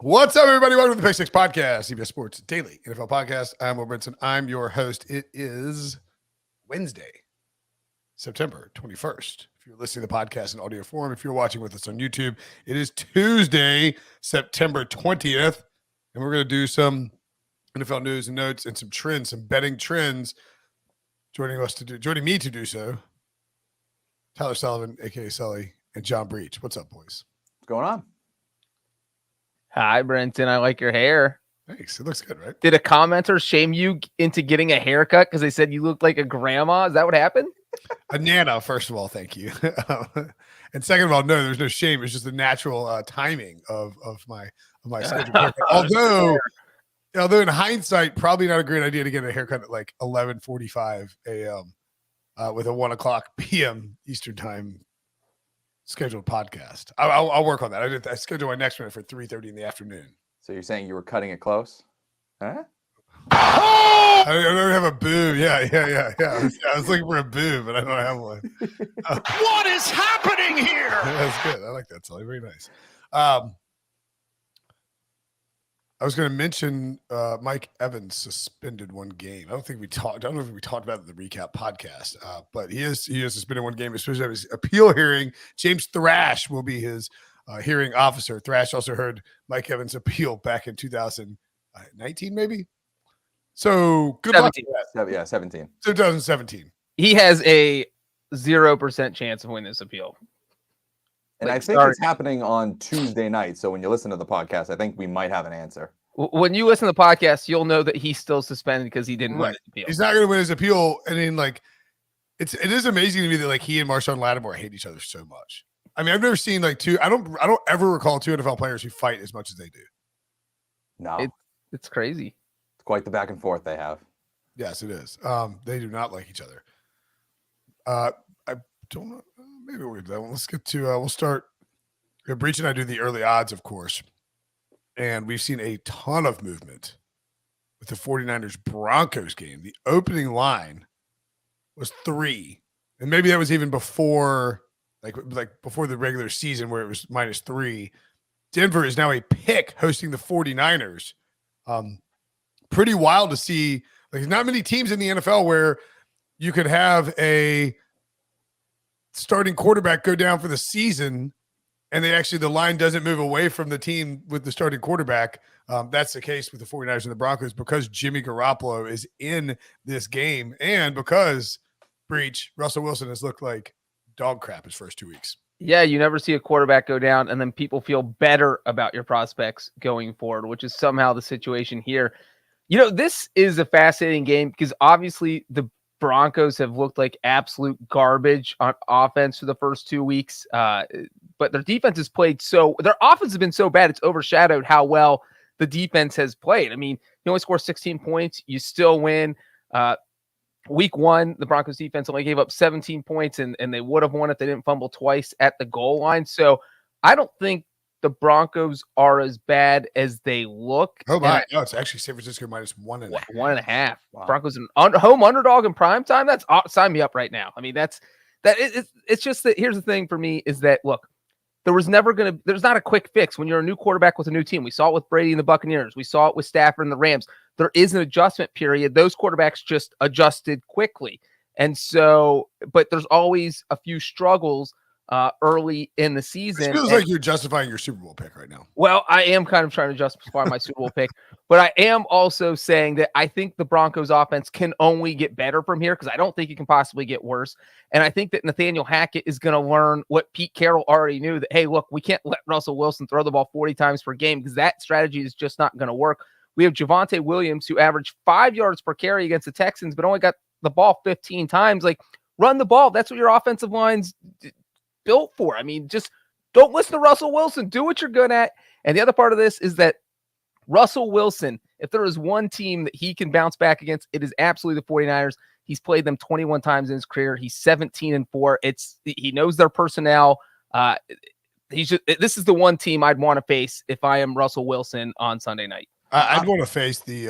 What's up, everybody? Welcome to the Pick Six Podcast, CBS Sports Daily NFL Podcast. I'm Will Brinson. I'm your host. It is Wednesday, September 21st. If you're listening to the podcast in audio form, if you're watching with us on YouTube, it is Tuesday, September 20th, and we're going to do some NFL news and notes and some trends, some betting trends. Joining me to do so, Tyler Sullivan, aka Sully, and John Breech. What's up, boys? What's going on? Hi, Brinson. I like your hair. Thanks. It looks good, right? Did a commenter shame you into getting a haircut because they said you looked like a grandma? Is that what happened? A nana, first of all, thank you. And second of all, no, there's no shame. It's just the natural timing of my schedule. Although in hindsight, probably not a great idea to get a haircut at like 11:45 a.m. With a 1 o'clock p.m. Eastern time scheduled podcast. I'll work on that. I scheduled my next one for 3:30 in the afternoon. So you're saying you were cutting it close? Huh? I don't have a boob. Yeah. I was looking for a boob, but I don't have one. What is happening here? That's good. I like that, Sully. Very nice. I was going to mention Mike Evans suspended one game. I don't know if we talked about it in the recap podcast, but he has suspended one game, especially his appeal hearing. James Thrash will be his hearing officer. Thrash also heard Mike Evans' appeal back in 2019, maybe. So good 17. luck with that. Yeah, 17. 2017. He has a 0% chance of winning this appeal. And I think it's happening on Tuesday night. So when you listen to the podcast, I think we might have an answer. When you listen to the podcast, you'll know that he's still suspended because he didn't win his appeal. He's not going to win his appeal. And then, it is amazing to me that he and Marshawn Lattimore hate each other so much. I mean, I've never seen two. I don't ever recall two NFL players who fight as much as they do. No, it's crazy. It's quite the back and forth they have. Yes, it is. They do not like each other. I don't know. Maybe we'll get to that one. Let's get to. We'll start. Breech and I do the early odds, of course, and we've seen a ton of movement with the 49ers Broncos game. The opening line was 3, and maybe that was even before, like before the regular season where it was -3. Denver is now a pick hosting the 49ers. Pretty wild to see. Like, not many teams in the NFL where you could have a starting quarterback go down for the season and the line doesn't move away from the team with the starting quarterback. That's the case with the 49ers and the Broncos because Jimmy Garoppolo is in this game and because Russell Wilson has looked like dog crap his first 2 weeks. Yeah, you never see a quarterback go down and then people feel better about your prospects going forward, which is somehow the situation here. This is a fascinating game because obviously the Broncos have looked like absolute garbage on offense for the first 2 weeks, but their defense has played their offense has been so bad it's overshadowed how well the defense has played. I mean, you only score 16 points, you still win. Week 1, the Broncos defense only gave up 17 points, and they would have won if they didn't fumble twice at the goal line. So I don't think the Broncos are as bad as they look. Oh my! No, it's actually San Francisco -1.5. 1.5. Wow. Broncos an home underdog in prime time. That's sign me up right now. I mean, it's just that. Here's the thing for me is that look, there's not a quick fix when you're a new quarterback with a new team. We saw it with Brady and the Buccaneers. We saw it with Stafford and the Rams. There is an adjustment period. Those quarterbacks just adjusted quickly, and so, but there's always a few struggles early in the season. It feels like you're justifying your Super Bowl pick right now. Well, I am kind of trying to justify my Super Bowl pick, but I am also saying that I think the Broncos offense can only get better from here because I don't think it can possibly get worse. And I think that Nathaniel Hackett is going to learn what Pete Carroll already knew, that, hey, look, we can't let Russell Wilson throw the ball 40 times per game because that strategy is just not going to work. We have Javonte Williams, who averaged 5 yards per carry against the Texans, but only got the ball 15 times. Like, run the ball. That's what your offensive line's built for. I mean, just don't listen to Russell Wilson. Do what you're good at. And the other part of this is that Russell Wilson, if there is one team that he can bounce back against, it is absolutely the 49ers. He's played them 21 times in his career. He's 17-4. He knows their personnel. This is the one team I'd want to face if I am Russell Wilson on Sunday night. I'd want to face the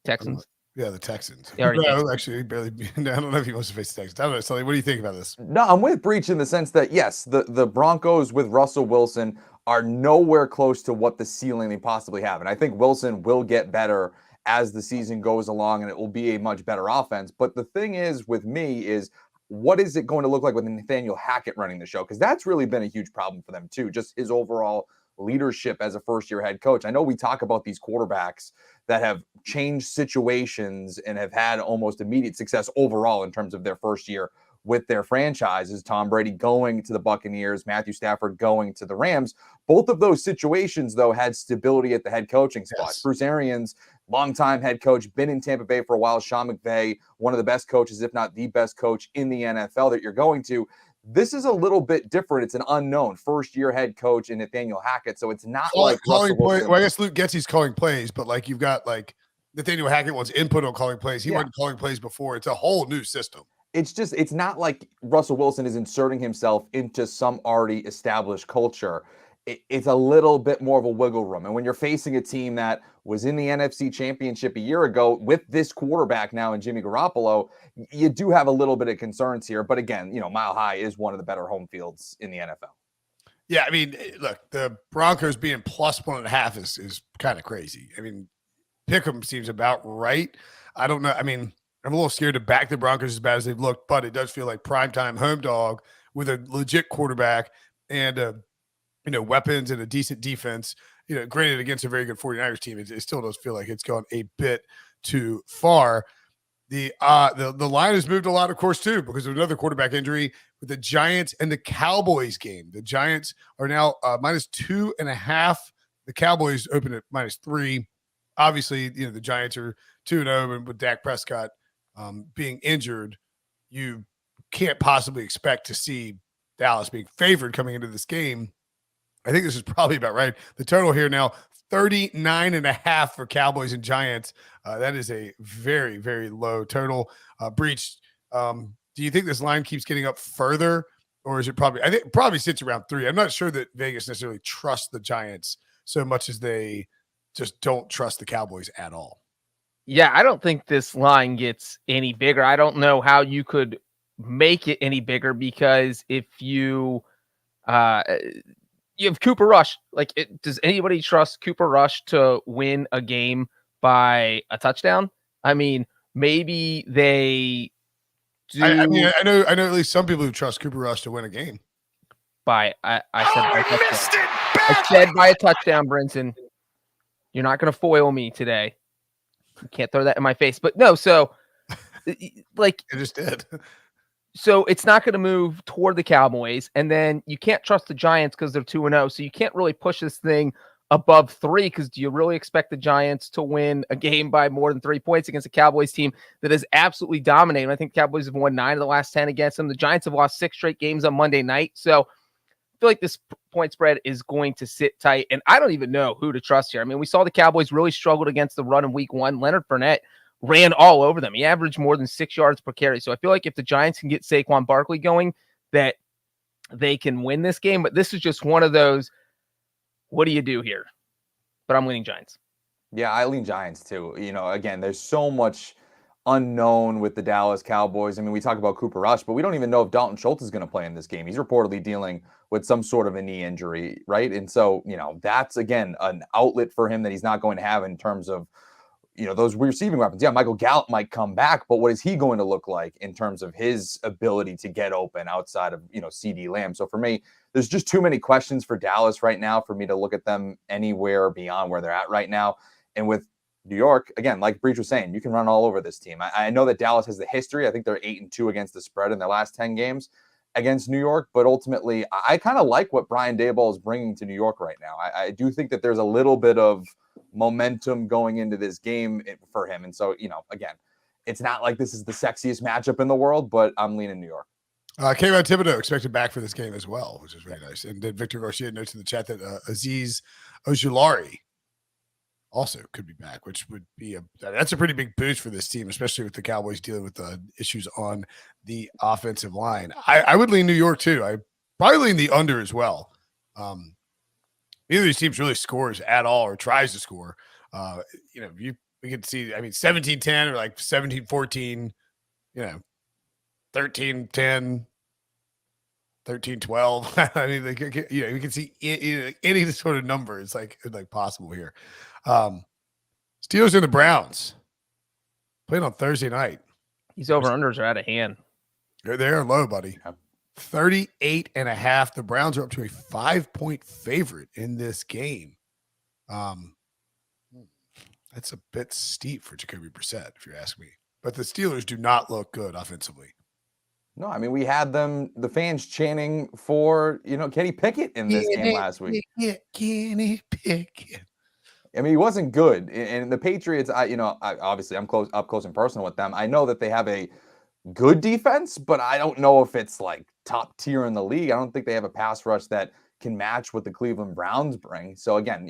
Texans. Yeah, the Texans. Actually, barely. I don't know if he wants to face the Texans. I don't know, Sully, what do you think about this? No, I'm with Breech in the sense that, yes, the Broncos with Russell Wilson are nowhere close to what the ceiling they possibly have. And I think Wilson will get better as the season goes along, and it will be a much better offense. But the thing is, with me, is what is it going to look like with Nathaniel Hackett running the show? Because that's really been a huge problem for them too, just his overall leadership as a first-year head coach. I know we talk about these quarterbacks that have changed situations and have had almost immediate success overall in terms of their first year with their franchises. Tom Brady going to the Buccaneers, Matthew Stafford going to the Rams. Both of those situations, though, had stability at the head coaching spot. Yes. Bruce Arians, longtime head coach, been in Tampa Bay for a while. Sean McVay, one of the best coaches, if not the best coach in the NFL that you're going to. This is a little bit different. It's an unknown first-year head coach in Nathaniel Hackett, so it's not like calling Russell Wilson. play. Well, I guess Luke Getsy's calling plays, but like you've got like Nathaniel Hackett wants input on calling plays. He wasn't calling plays before. It's a whole new system. It's not like Russell Wilson is inserting himself into some already established culture. It's a little bit more of a wiggle room. And when you're facing a team that was in the NFC Championship a year ago with this quarterback now in Jimmy Garoppolo, you do have a little bit of concerns here. But again, Mile High is one of the better home fields in the NFL. Yeah, I mean, look, the Broncos being plus 1.5 is kind of crazy. I mean, Pick'em seems about right. I don't know. I mean, I'm a little scared to back the Broncos as bad as they've looked, but it does feel like primetime home dog with a legit quarterback and weapons and a decent defense. Granted, against a very good 49ers team, it still does feel like it's gone a bit too far. The line has moved a lot, of course, too, because of another quarterback injury with the Giants and the Cowboys game. The Giants are now -2.5. The Cowboys open at -3. Obviously, the Giants are 2-0, and with Dak Prescott being injured, you can't possibly expect to see Dallas being favored coming into this game. I think this is probably about right. The total here now, 39.5 for Cowboys and Giants. That is a very, very low total. Breech, do you think this line keeps getting up further, or is it probably? I think it probably sits around 3. I'm not sure that Vegas necessarily trusts the Giants so much as they just don't trust the Cowboys at all. Yeah, I don't think this line gets any bigger. I don't know how you could make it any bigger, because if you have Cooper Rush, does anybody trust Cooper Rush to win a game by a touchdown? I mean, maybe they do. I know at least some people who trust Cooper Rush to win a game. I said by a touchdown, Brinson. You're not going to foil me today. You can't throw that in my face. But no, so I just did. So it's not going to move toward the Cowboys, and then you can't trust the Giants because they're 2-0. So you can't really push this thing above 3, because do you really expect the Giants to win a game by more than 3 points against a Cowboys team that is absolutely dominating? I think the Cowboys have won 9 of the last 10 against them. The Giants have lost 6 straight games on Monday night. So I feel like this point spread is going to sit tight, and I don't even know who to trust here. I mean, we saw the Cowboys really struggled against the run in week 1. Leonard Fournette ran all over them. He averaged more than 6 yards per carry. So I feel like if the Giants can get Saquon Barkley going, that they can win this game. But this is just one of those, what do you do here? But I'm leaning Giants. Yeah, I lean Giants too. Again, there's so much unknown with the Dallas Cowboys. I mean, we talk about Cooper Rush, but we don't even know if Dalton Schultz is going to play in this game. He's reportedly dealing with some sort of a knee injury, right? And so, that's, again, an outlet for him that he's not going to have in terms of, those receiving weapons. Yeah, Michael Gallup might come back, but what is he going to look like in terms of his ability to get open outside of, CD Lamb? So for me, there's just too many questions for Dallas right now for me to look at them anywhere beyond where they're at right now. And with New York, again, like Breech was saying, you can run all over this team. I know that Dallas has the history. I think they're 8-2 against the spread in their last 10 games against New York. But ultimately, I kind of like what Brian Daboll is bringing to New York right now. I do think that there's a little bit of momentum going into this game for him. And so, again, it's not like this is the sexiest matchup in the world, but I'm leaning New York. Kayvon Thibodeau expected back for this game as well, which is really nice. And then Victor Garcia notes in the chat that Azeez Ojulari also could be back, which would be that's a pretty big boost for this team, especially with the Cowboys dealing with the issues on the offensive line. I would lean New York too. I probably lean the under as well. Neither of these teams really scores at all or tries to score. We could see, 17-10 or like 17-14, 13-10. 13-12. I mean, you can see any sort of number. It's like possible here. Steelers and the Browns playing on Thursday night. These over-unders are out of hand. They're low, buddy. Yep. 38.5. The Browns are up to a 5-point favorite in this game. That's a bit steep for Jacoby Brissett, if you ask me. But the Steelers do not look good offensively. No, I mean, we had the fans chanting for, Kenny Pickett in this game last week. Kenny Pickett. I mean, he wasn't good. And the Patriots, obviously I'm up close and personal with them. I know that they have a good defense, but I don't know if it's like top tier in the league. I don't think they have a pass rush that can match what the Cleveland Browns bring. So again,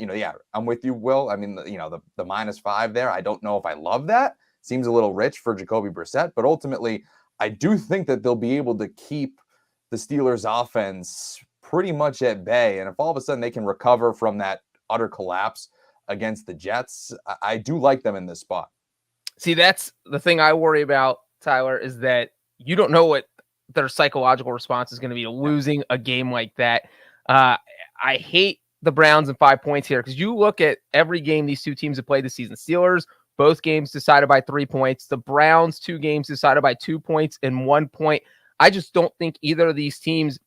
I'm with you, Will. I mean, the -5 there, I don't know if I love that. Seems a little rich for Jacoby Brissett, but ultimately I do think that they'll be able to keep the Steelers offense pretty much at bay. And if all of a sudden they can recover from that utter collapse against the Jets, I do like them in this spot. See, that's the thing I worry about, Tyler, is that you don't know what their psychological response is going to be to losing a game like that. I hate the Browns and 5 points here because you look at every game these two teams have played this season. Steelers, both games decided by 3 points. The Browns, 2 games decided by 2 points and 1 point. I just don't think either of these teams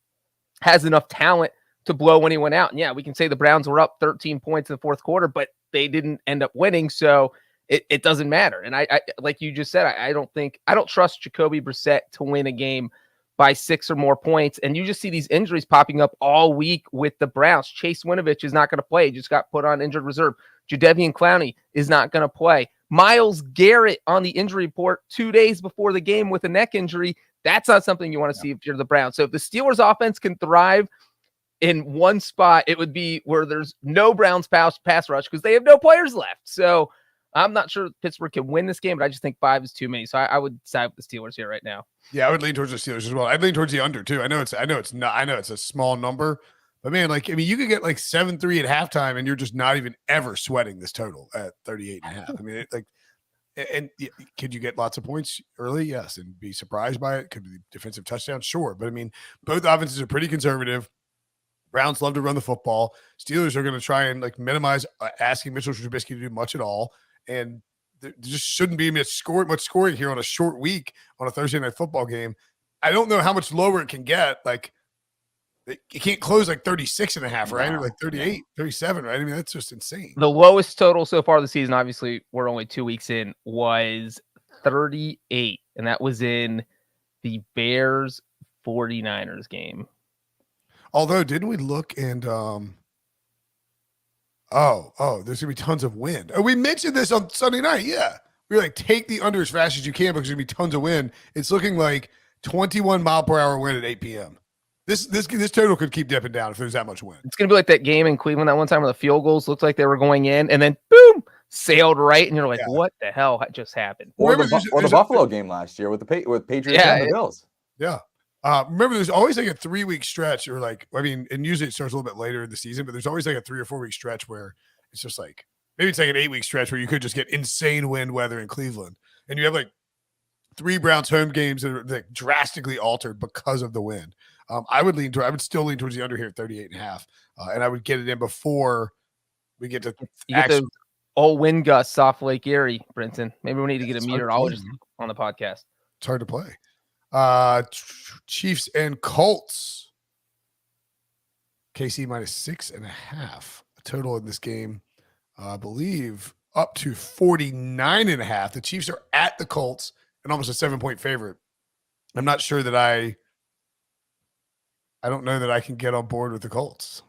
has enough talent to blow anyone out. And yeah, we can say the Browns were up 13 points in the fourth quarter, but they didn't end up winning. So it doesn't matter. And I like you just said, I don't trust Jacoby Brissett to win a game by 6 or more points. And you just see these injuries popping up all week with the Browns. Chase Winovich is not going to play. He just got put on injured reserve. Jadeveon Clowney is not going to play. Myles Garrett on the injury report 2 days before the game with a neck injury. That's not something you want to see if you're the Browns. So if the Steelers offense can thrive in one spot, it would be where there's no Browns pass rush because they have no players left. So I'm not sure Pittsburgh can win this game, but I just think 5 is too many. So I would side with the Steelers here right now. Yeah, I would lean towards the Steelers as well. I'd lean towards the under too. I know it's a small number, but man, you could get 7-3 at halftime and you're just not even ever sweating this total at 38.5. I mean, and could you get lots of points early? Yes. And be surprised by it. Could be defensive touchdown. Sure. But I mean, both offenses are pretty conservative. Browns love to run the football. Steelers are going to try and minimize asking Mitchell Trubisky to do much at all. And there just shouldn't be much scoring here on a short week on a Thursday night football game. I don't know how much lower it can get. It can't close 36.5, right? Or 38, 37, right? I mean, that's just insane. The lowest total so far this season, obviously, we're only 2 weeks in, was 38. And that was in the Bears 49ers game. Although, didn't we look and there's gonna be tons of wind. Oh, we mentioned this on Sunday night. Yeah. We were take the under as fast as you can because there's gonna be tons of wind. It's looking like 21 mile per hour wind at 8 p.m. This total could keep dipping down if there's that much wind. It's gonna be like that game in Cleveland that one time where the field goals looked like they were going in and then boom, sailed right, and you're like, what the hell just happened? Or the Buffalo game last year with Patriots and the Bills. Yeah. Remember, there's always a 3-week stretch, or and usually it starts a little bit later in the season, but there's always a 3 or 4 week stretch where it's just maybe it's an 8-week stretch where you could just get insane wind weather in Cleveland, and you have 3 Browns home games that are drastically altered because of the wind. I would still lean towards the under here at 38.5, and I would get it in before we get to those old wind gusts off Lake Erie, Brinson. Maybe we need to get a meteorologist on the podcast. It's hard to play. Chiefs and Colts. KC -6.5. A total in this game, I believe, up to 49.5. The Chiefs are at the Colts and almost a 7-point favorite. I'm not sure that I don't know that I can get on board with the Colts.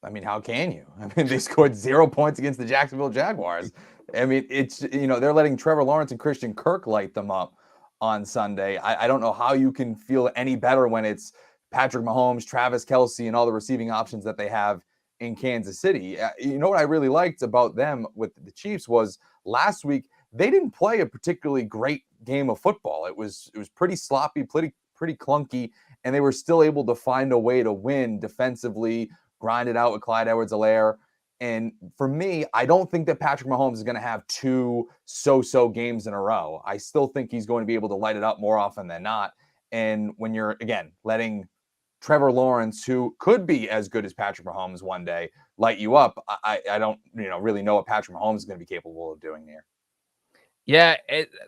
I mean, how can you? I mean, they scored 0 points against the Jacksonville Jaguars. I mean, it's, they're letting Trevor Lawrence and Christian Kirk light them up on Sunday. I don't know how you can feel any better when it's Patrick Mahomes, Travis Kelce, and all the receiving options that they have in Kansas City. You know what I really liked about them with the Chiefs was last week, they didn't play a particularly great game of football. It was pretty sloppy, pretty clunky, and they were still able to find a way to win defensively, grind it out with Clyde Edwards-Helaire. And for me, I don't think that Patrick Mahomes is going to have 2 so-so games in a row. I still think he's going to be able to light it up more often than not. And when you're, again, letting Trevor Lawrence, who could be as good as Patrick Mahomes one day, light you up. I don't really know what Patrick Mahomes is going to be capable of doing here. Yeah,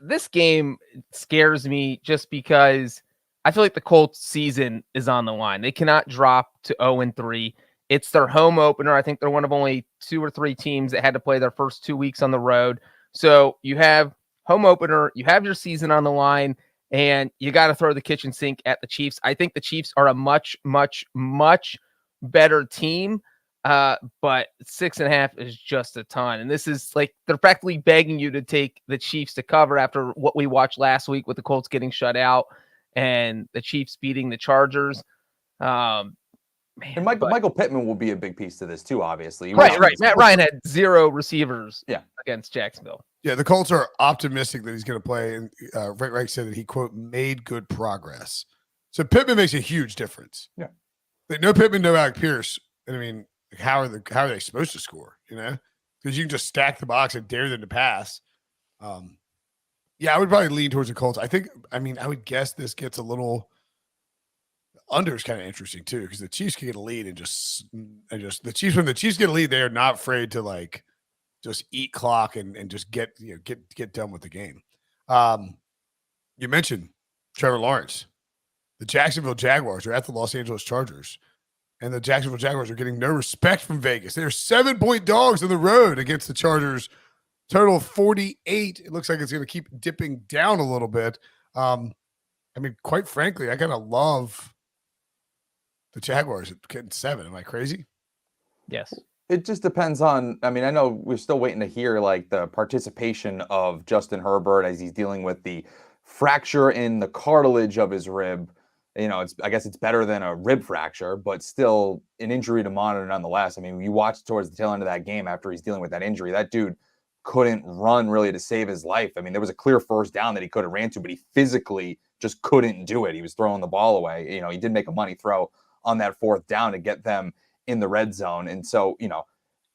this game scares me just because I feel like the Colts season is on the line. They cannot drop to 0-3. It's their home opener. I think they're one of only 2 or 3 teams that had to play their first 2 weeks on the road. So you have home opener, you have your season on the line, and you got to throw the kitchen sink at the Chiefs. I think the Chiefs are a much, much, much better team. But 6.5 is just a ton. And this is like, they're practically begging you to take the Chiefs to cover after what we watched last week with the Colts getting shut out and the Chiefs beating the Chargers. And Michael Pittman will be a big piece to this too, obviously. Right. Matt Ryan had 0 receivers against Jacksonville. Yeah, the Colts are optimistic that he's going to play. And Frank Reich said that he, quote, made good progress. So Pittman makes a huge difference. Yeah. Like, no Pittman, no Alec Pierce. And I mean, how are they supposed to score? Because you can just stack the box and dare them to pass. Yeah, I would probably lean towards the Colts. I would guess this gets a little under is kind of interesting too, because the Chiefs can get a lead and just the Chiefs, when the Chiefs get a lead, they are not afraid to like just eat clock and just get done with the game. You mentioned Trevor Lawrence. The Jacksonville Jaguars are at the Los Angeles Chargers, and the Jacksonville Jaguars are getting no respect from Vegas. They're 7-point dogs on the road against the Chargers. Total of 48. It looks like it's going to keep dipping down a little bit. Quite frankly, I kind of love the Jaguars at getting 7. Am I crazy? Yes. It just depends on, I know we're still waiting to hear like the participation of Justin Herbert as he's dealing with the fracture in the cartilage of his rib. I guess it's better than a rib fracture, but still an injury to monitor nonetheless. You watch towards the tail end of that game after he's dealing with that injury, that dude couldn't run really to save his life. There was a clear first down that he could have ran to, but he physically just couldn't do it. He was throwing the ball away. He did make a money throw on that 4th down to get them in the red zone. And so,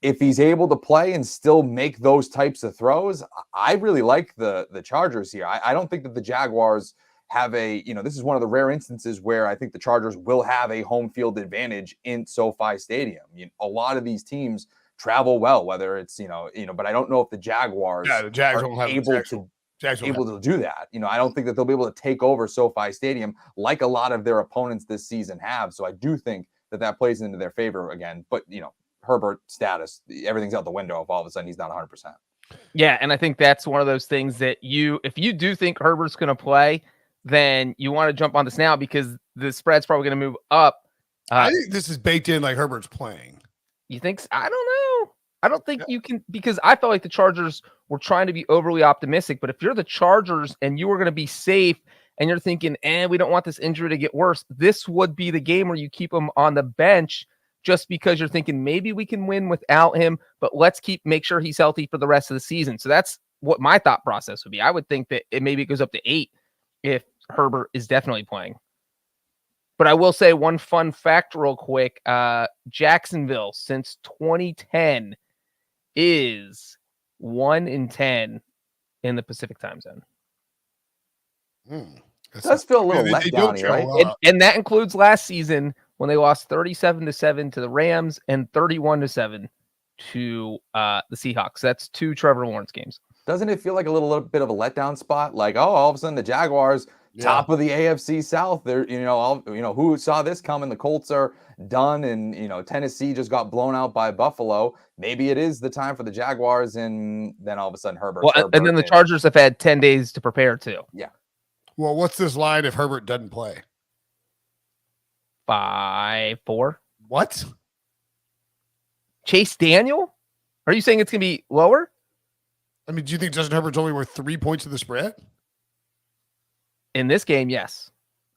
if he's able to play and still make those types of throws, I really like the Chargers here. I don't think that the Jaguars have this is one of the rare instances where I think the Chargers will have a home field advantage in SoFi Stadium. A lot of these teams travel well, whether it's, but I don't know if the Jaguars are able to do that. I don't think that they'll be able to take over SoFi Stadium like a lot of their opponents this season have. So I do think that plays into their favor again. But, Herbert status, everything's out the window if all of a sudden he's not 100%. Yeah, and I think that's one of those things that if you do think Herbert's going to play, then you want to jump on this now because the spread's probably going to move up. I think this is baked in like Herbert's playing. You think? I don't know. I don't think you can, because I felt like the Chargers were trying to be overly optimistic. But if you're the Chargers and you were going to be safe and you're thinking, we don't want this injury to get worse, this would be the game where you keep him on the bench just because you're thinking maybe we can win without him, but let's make sure he's healthy for the rest of the season. So that's what my thought process would be. I would think that it goes up to 8 if Herbert is definitely playing. But I will say one fun fact real quick. Jacksonville since 2010 is 1-10 in the Pacific time zone. Does feel a little let down here, right? And that includes last season when they lost 37-7 to the Rams and 31-7 to the Seahawks. That's 2 Trevor Lawrence games. Doesn't it feel like a little bit of a letdown spot? Like, all of a sudden the Jaguars, top of the AFC South. They're, who saw this coming? The Colts are done, and Tennessee just got blown out by Buffalo. Maybe it is the time for the Jaguars, and then all of a sudden Herbert. And then the Chargers have had 10 days to prepare too. Yeah. Well, what's this line if Herbert doesn't play? 5-4. What? Chase Daniel? Are you saying it's going to be lower? Do you think Justin Herbert's only worth 3 points of the spread? In this game, yes.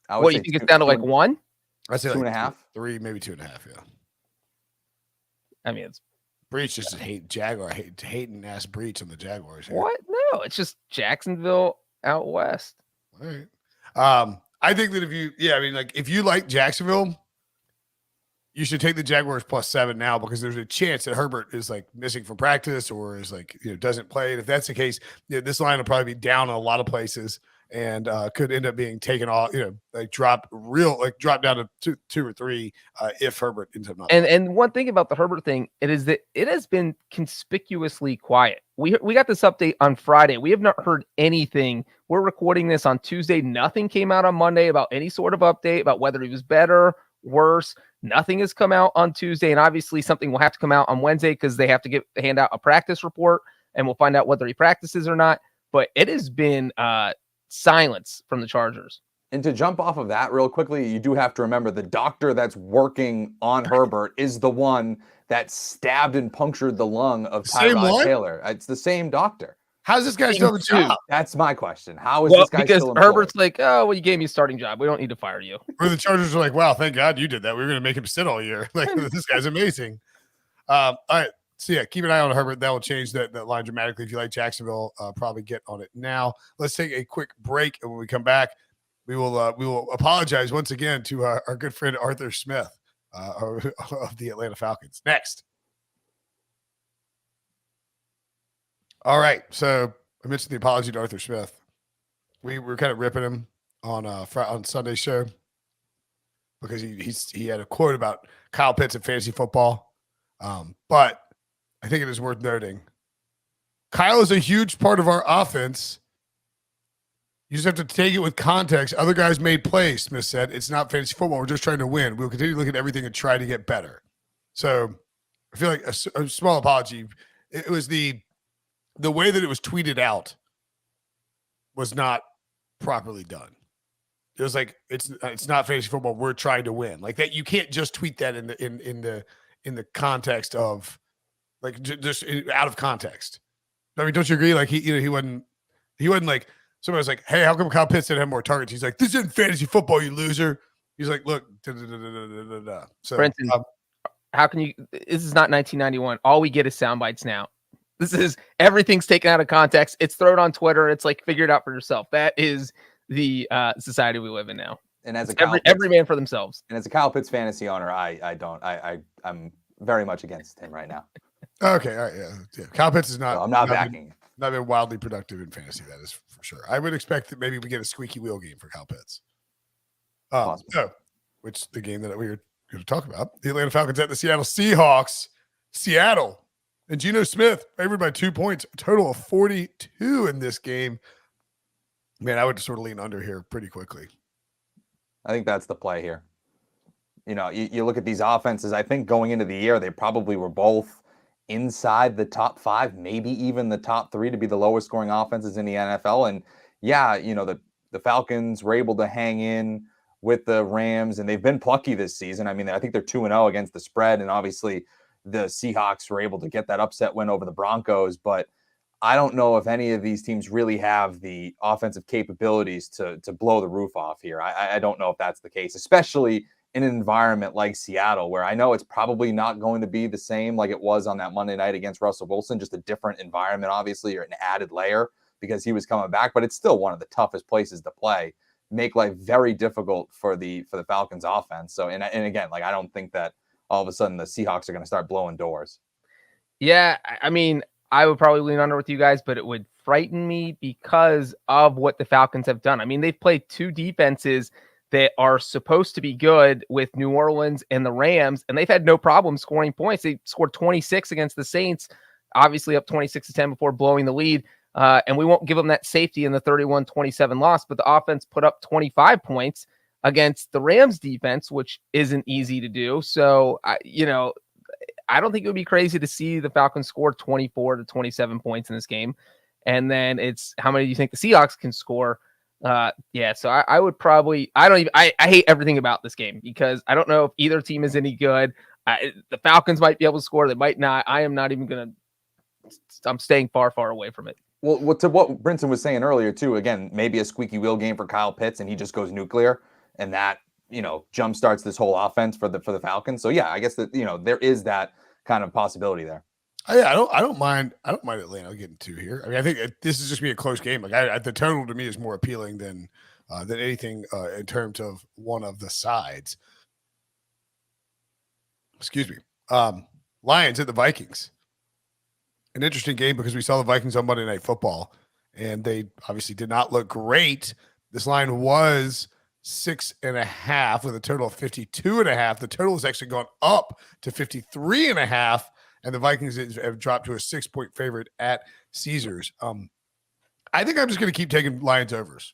What, you think it's down to like 1? I say 2.5, 3, maybe 2.5. Yeah. It's Breech just hating ass Breech on the Jaguars. Here. What? No, it's just Jacksonville out west. All right. I think that if you like Jacksonville, you should take the Jaguars +7 now because there's a chance that Herbert is like missing from practice or is like, doesn't play. And if that's the case, this line will probably be down in a lot of places. and could end up being taken off, drop down to two or three if Herbert ends up not. And one thing about the Herbert thing, it is that it has been conspicuously quiet. We got this update on Friday. We have not heard anything. We're recording this on Tuesday. Nothing came out on Monday about any sort of update about whether he was better, worse. Nothing has come out on Tuesday, and obviously something will have to come out on Wednesday because they have to hand out a practice report, and we'll find out whether he practices or not. But it has been silence from the Chargers. And to jump off of that real quickly, you do have to remember the doctor that's working on Herbert is the one that stabbed and punctured the lung of Tyrod Taylor. It's the same doctor. How's this guy still in the job? That's my question. How is this guy still employed? Because Herbert's like, oh, well, you gave me a starting job. We don't need to fire you. Or the Chargers are like, wow, thank God you did that. We were going to make him sit all year. Like, this guy's amazing. All right. So, yeah, keep an eye on Herbert. That will change that line dramatically. If you like Jacksonville, probably get on it now. Let's take a quick break. And when we come back, we will apologize once again to our good friend Arthur Smith of the Atlanta Falcons. Next. All right. So I mentioned the apology to Arthur Smith. We were kind of ripping him on Sunday's show because he had a quote about Kyle Pitts and fantasy football. But I think it is worth noting Kyle is a huge part of our offense. You just have to take it with context. Other guys made plays, Smith said. It's not fantasy football. We're just trying to win. We'll continue to look at everything and try to get better. So I feel like a small apology. It was the way that it was tweeted out was not properly done. It was like it's not fantasy football. We're trying to win. Like that, you can't just tweet that in the context of like just out of context. I mean, don't you agree? Like he wasn't like somebody was like, hey, how come Kyle Pitts didn't have more targets? He's like, this isn't fantasy football, you loser. He's like, look, So Brinson, how can you? This is not 1991. All we get is sound bites now. This is everything's taken out of context. It's thrown on Twitter. It's like figure it out for yourself. That is the society we live in now. And as every man for themselves. And as a Kyle Pitts fantasy owner, I'm very much against him right now. Okay, all right, yeah. Kyle Pitts is not. So I'm not backing. Not been wildly productive in fantasy. That is for sure. I would expect that maybe we get a squeaky wheel game for Kyle Pitts. Which the game that we were going to talk about, the Atlanta Falcons at the Seattle Seahawks. Seattle and Geno Smith favored by 2 points, a total of 42 in this game. Man, I would sort of lean under here pretty quickly. I think that's the play here. You look at these offenses, I think going into the year, they probably were both inside the top 5, maybe even the top 3 to be the lowest scoring offenses in the NFL. And yeah, the Falcons were able to hang in with the Rams, and they've been plucky this season. I mean, I think they're 2-0 against the spread, and obviously the Seahawks were able to get that upset win over the Broncos, but I don't know if any of these teams really have the offensive capabilities to blow the roof off here. I don't know if that's the case, especially in an environment like Seattle, where I know it's probably not going to be the same like it was on that Monday night against Russell Wilson, just a different environment, obviously, or an added layer because he was coming back, but it's still one of the toughest places to play, make life very difficult for the Falcons offense. So, and again, like, I don't think that all of a sudden the Seahawks are going to start blowing doors. Yeah. I mean, I would probably lean under with you guys, but it would frighten me because of what the Falcons have done. I mean, they've played 2 defenses that are supposed to be good with New Orleans and the Rams, and they've had no problem scoring points. They scored 26 against the Saints, obviously up 26-10 before blowing the lead. And we won't give them that safety in the 31-27 loss, but the offense put up 25 points against the Rams defense, which isn't easy to do. So, I don't think it would be crazy to see the Falcons score 24 to 27 points in this game. And then it's how many do you think the Seahawks can score? So I would probably, I hate everything about this game because I don't know if either team is any good. The Falcons might be able to score. They might not. I am not even going to, I'm staying far, far away from it. Well, to what Brinson was saying earlier too, again, maybe a squeaky wheel game for Kyle Pitts and he just goes nuclear and that, jump starts this whole offense for the Falcons. So yeah, I guess that, there is that kind of possibility there. I don't mind Atlanta getting 2 here. I mean, I think this is just be a close game. Like the total to me is more appealing than anything in terms of one of the sides. Excuse me. Lions at the Vikings. An interesting game because we saw the Vikings on Monday Night Football, and they obviously did not look great. This line was 6.5 with a total of 52.5. The total has actually gone up to 53.5, and the Vikings have dropped to a 6-point favorite at Caesars. I think I'm just going to keep taking Lions overs.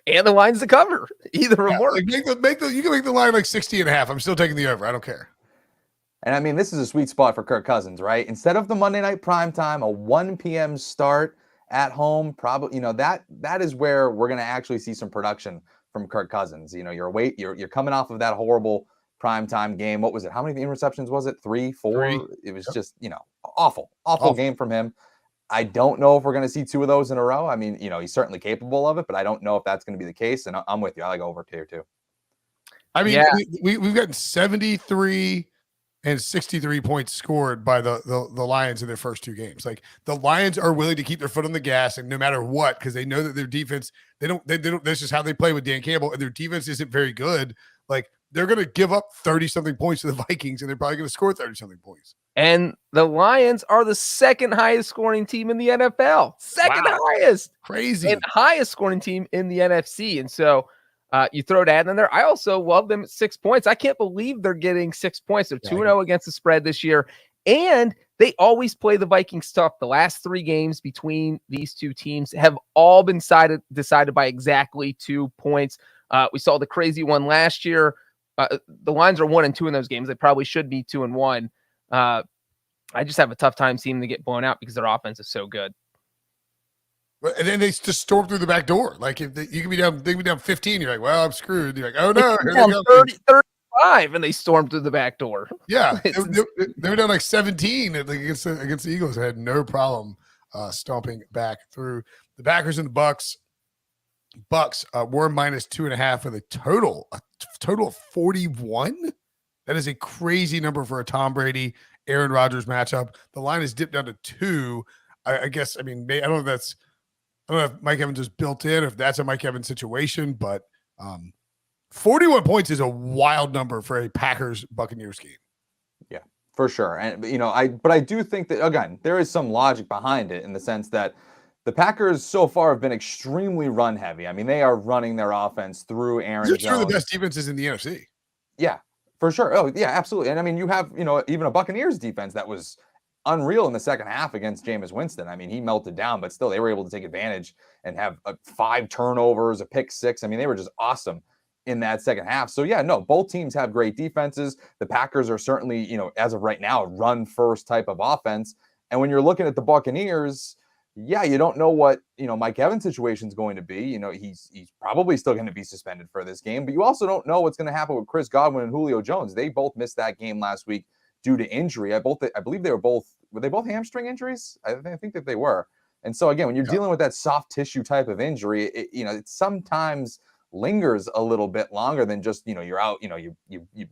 And the line's to cover. Either of them work. Like you can make the line like 60.5. I'm still taking the over. I don't care. And I mean, this is a sweet spot for Kirk Cousins, right? Instead of the Monday night primetime, a 1 p.m. start at home, probably, that is where we're going to actually see some production from Kirk Cousins. You're coming off of that horrible primetime game. What was it? How many interceptions was it? 3, 4? 3. It was just, awful game from him. I don't know if we're going to see 2 of those in a row. I mean, he's certainly capable of it, but I don't know if that's going to be the case. And I'm with you. I like over tier too. I mean, Yeah. we've gotten 73 and 63 points scored by the Lions in their first 2 games. Like the Lions are willing to keep their foot on the gas, and no matter what, because they know that their defense, they don't. That's just how they play with Dan Campbell, and their defense isn't very good. Like they're going to give up 30-something points to the Vikings, and they're probably going to score 30-something points. And the Lions are the second highest scoring team in the NFL. Second highest. Crazy. And highest scoring team in the NFC. And so you throw that in there. I also love them at 6 points. I can't believe they're getting 6 points. They're 2-0 against the spread this year. And they always play the Vikings tough. The last 3 games between these 2 teams have all been decided by exactly 2 points. We saw the crazy one last year. The Lions are 1-2 in those games. They probably should be 2-1. I just have a tough time seeing them get blown out because their offense is so good. And then they just storm through the back door. Like if you can be down, they can be down 15. You're like, well, I'm screwed. You're like, oh no, here they go. 35, and they stormed through the back door. Yeah, they were down like 17 against the Eagles. They had no problem stomping back through. The Packers and the Bucks were minus 2.5 with a total of 41. That is a crazy number for a Tom Brady, Aaron Rodgers matchup. The line is dipped down to 2. I guess. I mean, I don't know if Mike Evans is built in, if that's a Mike Evans situation, but 41 points is a wild number for a Packers Buccaneers game. Yeah, for sure. And I do think that, again, there is some logic behind it in the sense that the Packers so far have been extremely run heavy. I mean, they are running their offense through Aaron Jones. They're the best defenses in the NFC. Yeah, for sure. Oh, yeah, absolutely. And I mean, you have, even a Buccaneers defense that was unreal in the second half against Jameis Winston. I mean, he melted down, but still they were able to take advantage and have 5 turnovers, a pick 6. I mean, they were just awesome in that second half. So yeah, no, both teams have great defenses. The Packers are certainly, as of right now, a run first type of offense. And when you're looking at the Buccaneers, yeah, you don't know what, Mike Evans' situation is going to be. He's probably still going to be suspended for this game, but you also don't know what's going to happen with Chris Godwin and Julio Jones. They both missed that game last week due to injury. I believe were they both hamstring injuries? I think that they were. And so again, when you're dealing with that soft tissue type of injury, it sometimes lingers a little bit longer than just, you're out, you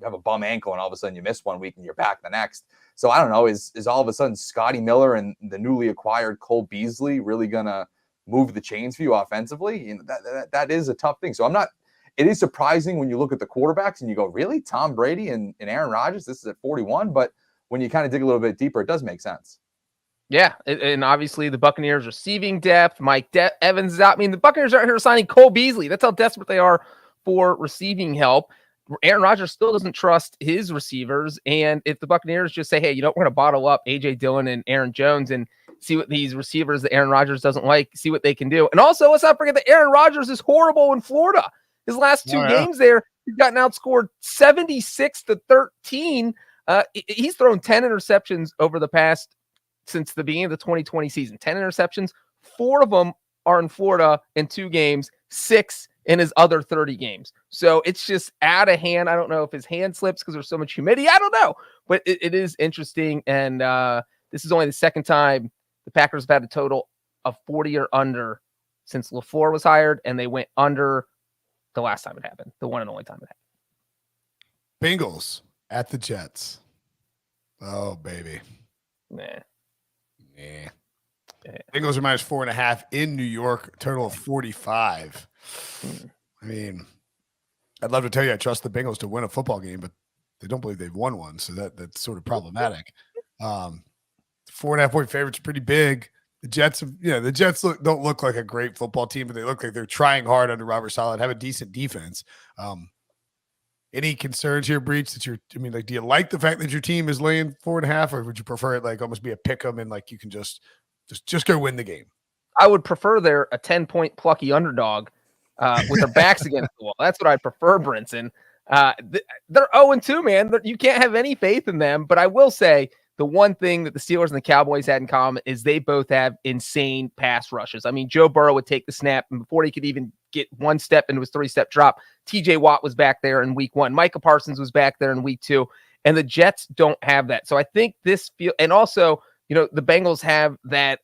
have a bum ankle and all of a sudden you miss 1 week and you're back the next. So I don't know, is all of a sudden Scotty Miller and the newly acquired Cole Beasley really gonna move the chains for you offensively? That is a tough thing. So it is surprising when you look at the quarterbacks and you go, really? Tom Brady and Aaron Rodgers, this is at 41, but when you kind of dig a little bit deeper, it does make sense. Yeah, and obviously the Buccaneers receiving depth. Mike Evans is out. I mean, the Buccaneers are here signing Cole Beasley. That's how desperate they are for receiving help. Aaron Rodgers still doesn't trust his receivers. And if the Buccaneers just say, hey, we're going to bottle up A.J. Dillon and Aaron Jones and see what these receivers that Aaron Rodgers doesn't like, see what they can do. And also, let's not forget that Aaron Rodgers is horrible in Florida. His last 2 games there, he's gotten outscored 76-13. He's thrown 10 interceptions since the beginning of the 2020 season. 10 interceptions, 4 of them are in Florida in 2 games, 6 in his other 30 games. So it's just out of hand. I don't know if his hand slips because there's so much humidity. I don't know, but it is interesting. And this is only the second time the Packers have had a total of 40 or under since LaFleur was hired, and they went under the last time it happened, the one and only time it happened. Bengals at the Jets. Oh, baby. Nah. Yeah. Bengals are minus 4.5 in New York, total of 45. I mean, I'd love to tell you I trust the Bengals to win a football game, but they don't believe they've won one, so that's sort of problematic. 4.5 point favorite's pretty big. The Jets, don't look like a great football team, but they look like they're trying hard under Robert Saleh, have a decent defense. Any concerns here, Breech, that do you like the fact that your team is laying 4.5, or would you prefer it like almost be a pick 'em and like you can just go win the game? I would prefer they're a 10-point plucky underdog with their backs against the wall. That's what I'd prefer, Brinson. They're 0-2, man. You can't have any faith in them. But I will say the one thing that the Steelers and the Cowboys had in common is they both have insane pass rushes. I mean, Joe Burrow would take the snap, and before he could even get one step into his 3-step drop, TJ Watt was back there in week 1. Micah Parsons was back there in week 2. And the Jets don't have that. So I think and also, the Bengals have that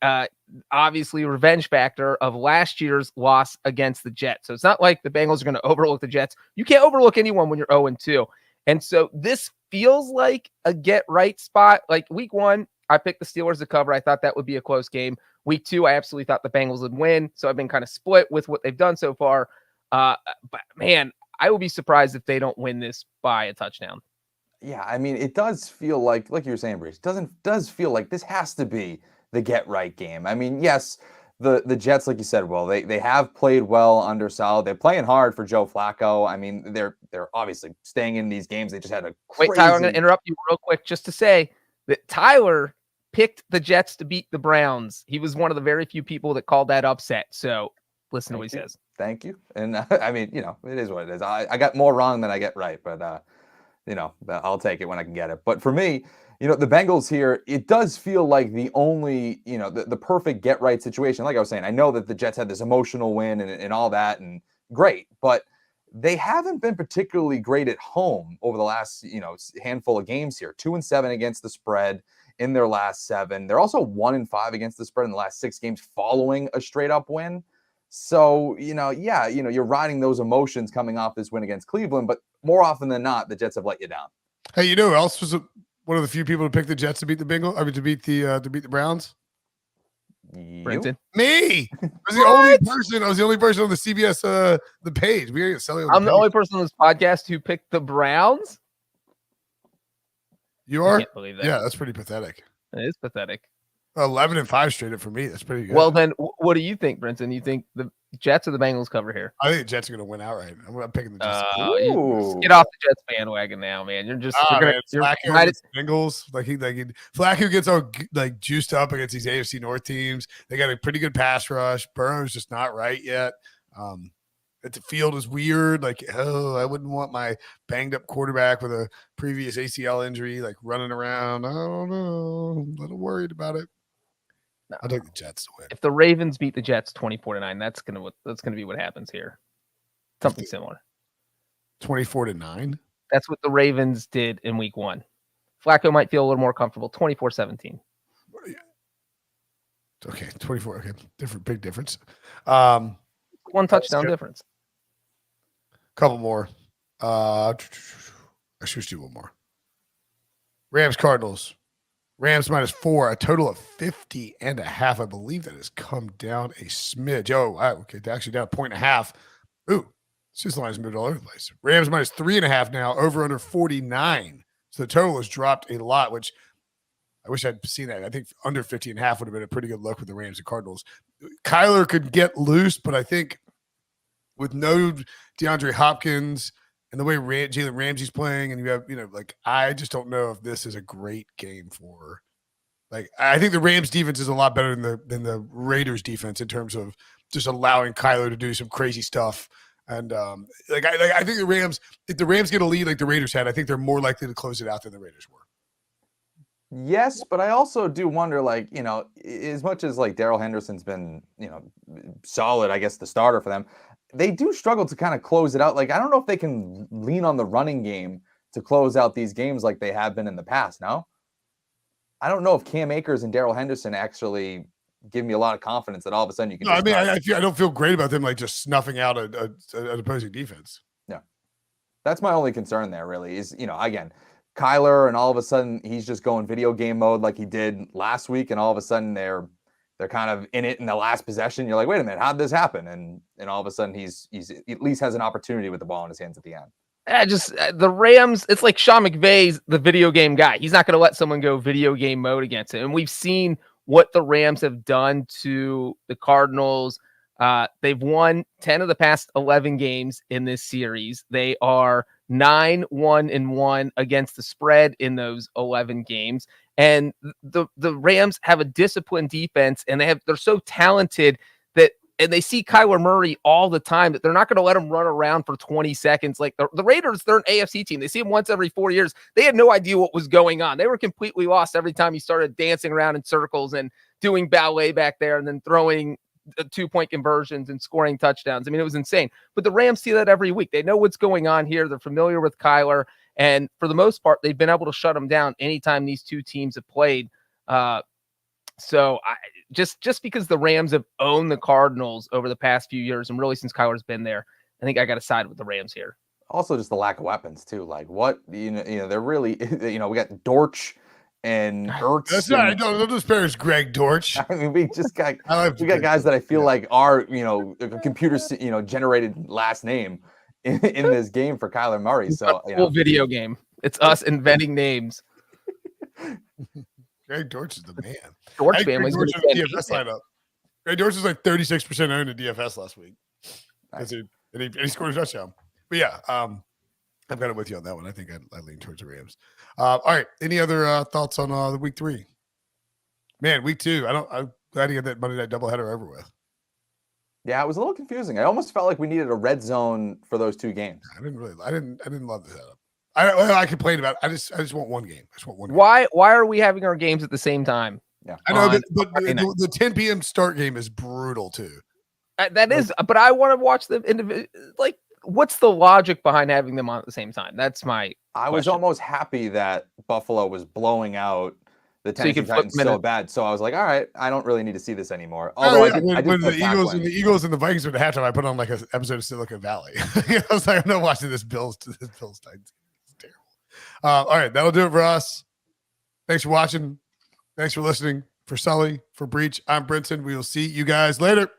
obviously revenge factor of last year's loss against the Jets. So it's not like the Bengals are going to overlook the Jets. You can't overlook anyone when you're 0-2. And so this feels like a get right spot. Like week 1, I picked the Steelers to cover. I thought that would be a close game. Week 2, I absolutely thought the Bengals would win. So I've been kind of split with what they've done so far. But man, I will be surprised if they don't win this by a touchdown. Yeah, I mean, it does feel like you were saying, Breech, does feel like this has to be the get right game. I mean, yes, the Jets, like you said, well, they have played well under Saleh. They're playing hard for Joe Flacco. I mean, they're obviously staying in these games. They just had a crazy... Wait, Tyler, I'm going to interrupt you real quick just to say that Tyler picked the Jets to beat the Browns. He was one of the very few people that called that upset. So listen to what he says. Thank you. And I mean, it is what it is. I got more wrong than I get right, but I'll take it when I can get it. But for me, the Bengals here, it does feel like the only, the perfect get right situation. Like I was saying, I know that the Jets had this emotional win and all that, and great, but they haven't been particularly great at home over the last, handful of games here. 2-7 against the spread in their last 7. They're also 1-5 against the spread in the last 6 games following a straight up win. So, you're riding those emotions coming off this win against Cleveland, but more often than not, the Jets have let you down. Hey, who else was one of the few people to pick the Jets to beat the Bengals? I mean, to beat the Browns. Brinson. Me. I was the only person on the CBS the page. We gotta get I'm the only person on this podcast who picked the Browns. You are? I can't believe that. Yeah, that's pretty pathetic. It is pathetic. 11-5 straight up for me. That's pretty good. Well, then, what do you think, Brinson? You think the Jets or the Bengals cover here? I think the Jets are going to win outright. I'm picking the Jets. Get off the Jets bandwagon now, man. You're just you're Bengals. Flacco gets all like juiced up against these AFC North teams. They got a pretty good pass rush. Burrow's just not right yet. The field is weird. I wouldn't want my banged up quarterback with a previous ACL injury running around. I don't know. I'm a little worried about it. No. I'll take the Jets to win. If the Ravens beat the Jets 24-9, that's gonna be what happens here. Something similar. 24-9. That's what the Ravens did in week 1. Flacco might feel a little more comfortable. 24-17. Okay, 24. Okay, big difference. One touchdown difference. Couple more. I should do one more. Rams Cardinals. Rams -4, a total of 50.5. I believe that has come down a smidge. Okay, actually down 1.5. Ooh, it's just lines moved all over the place. Rams -3.5 now, over under 49. So the total has dropped a lot, which I wish I'd seen that. I think under 50.5 would have been a pretty good look with the Rams and Cardinals. Kyler could get loose, but I think with no DeAndre Hopkins and the way Jalen Ramsey's playing, and you have, I just don't know if this is a great game for. I think the Rams defense is a lot better than the Raiders defense in terms of just allowing Kyler to do some crazy stuff. And I think the Rams, if the Rams get a lead like the Raiders had, I think they're more likely to close it out than the Raiders were. Yes, but I also do wonder, as much as Darrell Henderson's been, solid, I guess, the starter for them, they do struggle to kind of close it out. I don't know if they can lean on the running game to close out these games like they have been in the past. No, I don't know if Cam Akers and Darrell Henderson actually give me a lot of confidence that all of a sudden you can. No, I don't feel great about them just snuffing out an opposing defense. Yeah, that's my only concern there. Really, is again, Kyler, and all of a sudden he's just going video game mode like he did last week, and all of a sudden they're kind of in it in the last possession. You're like, wait a minute, how did this happen? And all of a sudden he's at least has an opportunity with the ball in his hands at the end. The Rams, it's like Sean McVay's the video game guy. He's not going to let someone go video game mode against him. And we've seen what the Rams have done to the Cardinals. They've won 10 of the past 11 games in this series. They are 9-1-1 against the spread in those 11 games. And the Rams have a disciplined defense, and they're so talented and they see Kyler Murray all the time that they're not going to let him run around for 20 seconds. Like the Raiders, they're an AFC team. They see him once every 4 years. They had no idea what was going on. They were completely lost every time he started dancing around in circles and doing ballet back there and then throwing 2-point conversions and scoring touchdowns. I mean, it was insane. But the Rams see that every week. They know what's going on here. They're familiar with Kyler. And for the most part, they've been able to shut him down anytime these two teams have played. So just because the Rams have owned the Cardinals over the past few years, and really since Kyler's been there, I think I got to side with the Rams here. Also, just the lack of weapons too. Like what they're really we got Dortch and Ertz. That's not. Don't disparage Greg Dortch. I mean, we got guys that I feel like are a computer generated last name in this game for Kyler Murray. So full video game. It's us inventing names. Greg Dortch is the man. Dortch family's Greg Dortch in the DFS lineup. Greg Dortch was like 36% owned in DFS last week. Nice. And he scored a touchdown. But yeah, I've got it with you on that one. I think I lean towards the Rams. All right. Any other thoughts on the week 3? Man, week 2. I'm glad to get that Monday night doubleheader over with. Yeah, it was a little confusing. I almost felt like we needed a red zone for those 2 games. I didn't love the setup. I complained about it. I just want one game. Why are we having our games at the same time? Yeah, I know, but the 10 p.m. start game is brutal too. That is, but I want to watch them individual. Like, what's the logic behind having them on at the same time? That's my. I was almost happy that Buffalo was blowing out the Tennessee Titans so bad. So I was like, all right, I don't really need to see this anymore. Although when the Eagles and the Vikings were at halftime, I put on like an episode of Silicon Valley. I was like, I'm not watching this Bills Titans. It's terrible. All right, that'll do it for us. Thanks for watching. Thanks for listening. For Sully, for Breech, I'm Brinson. We will see you guys later.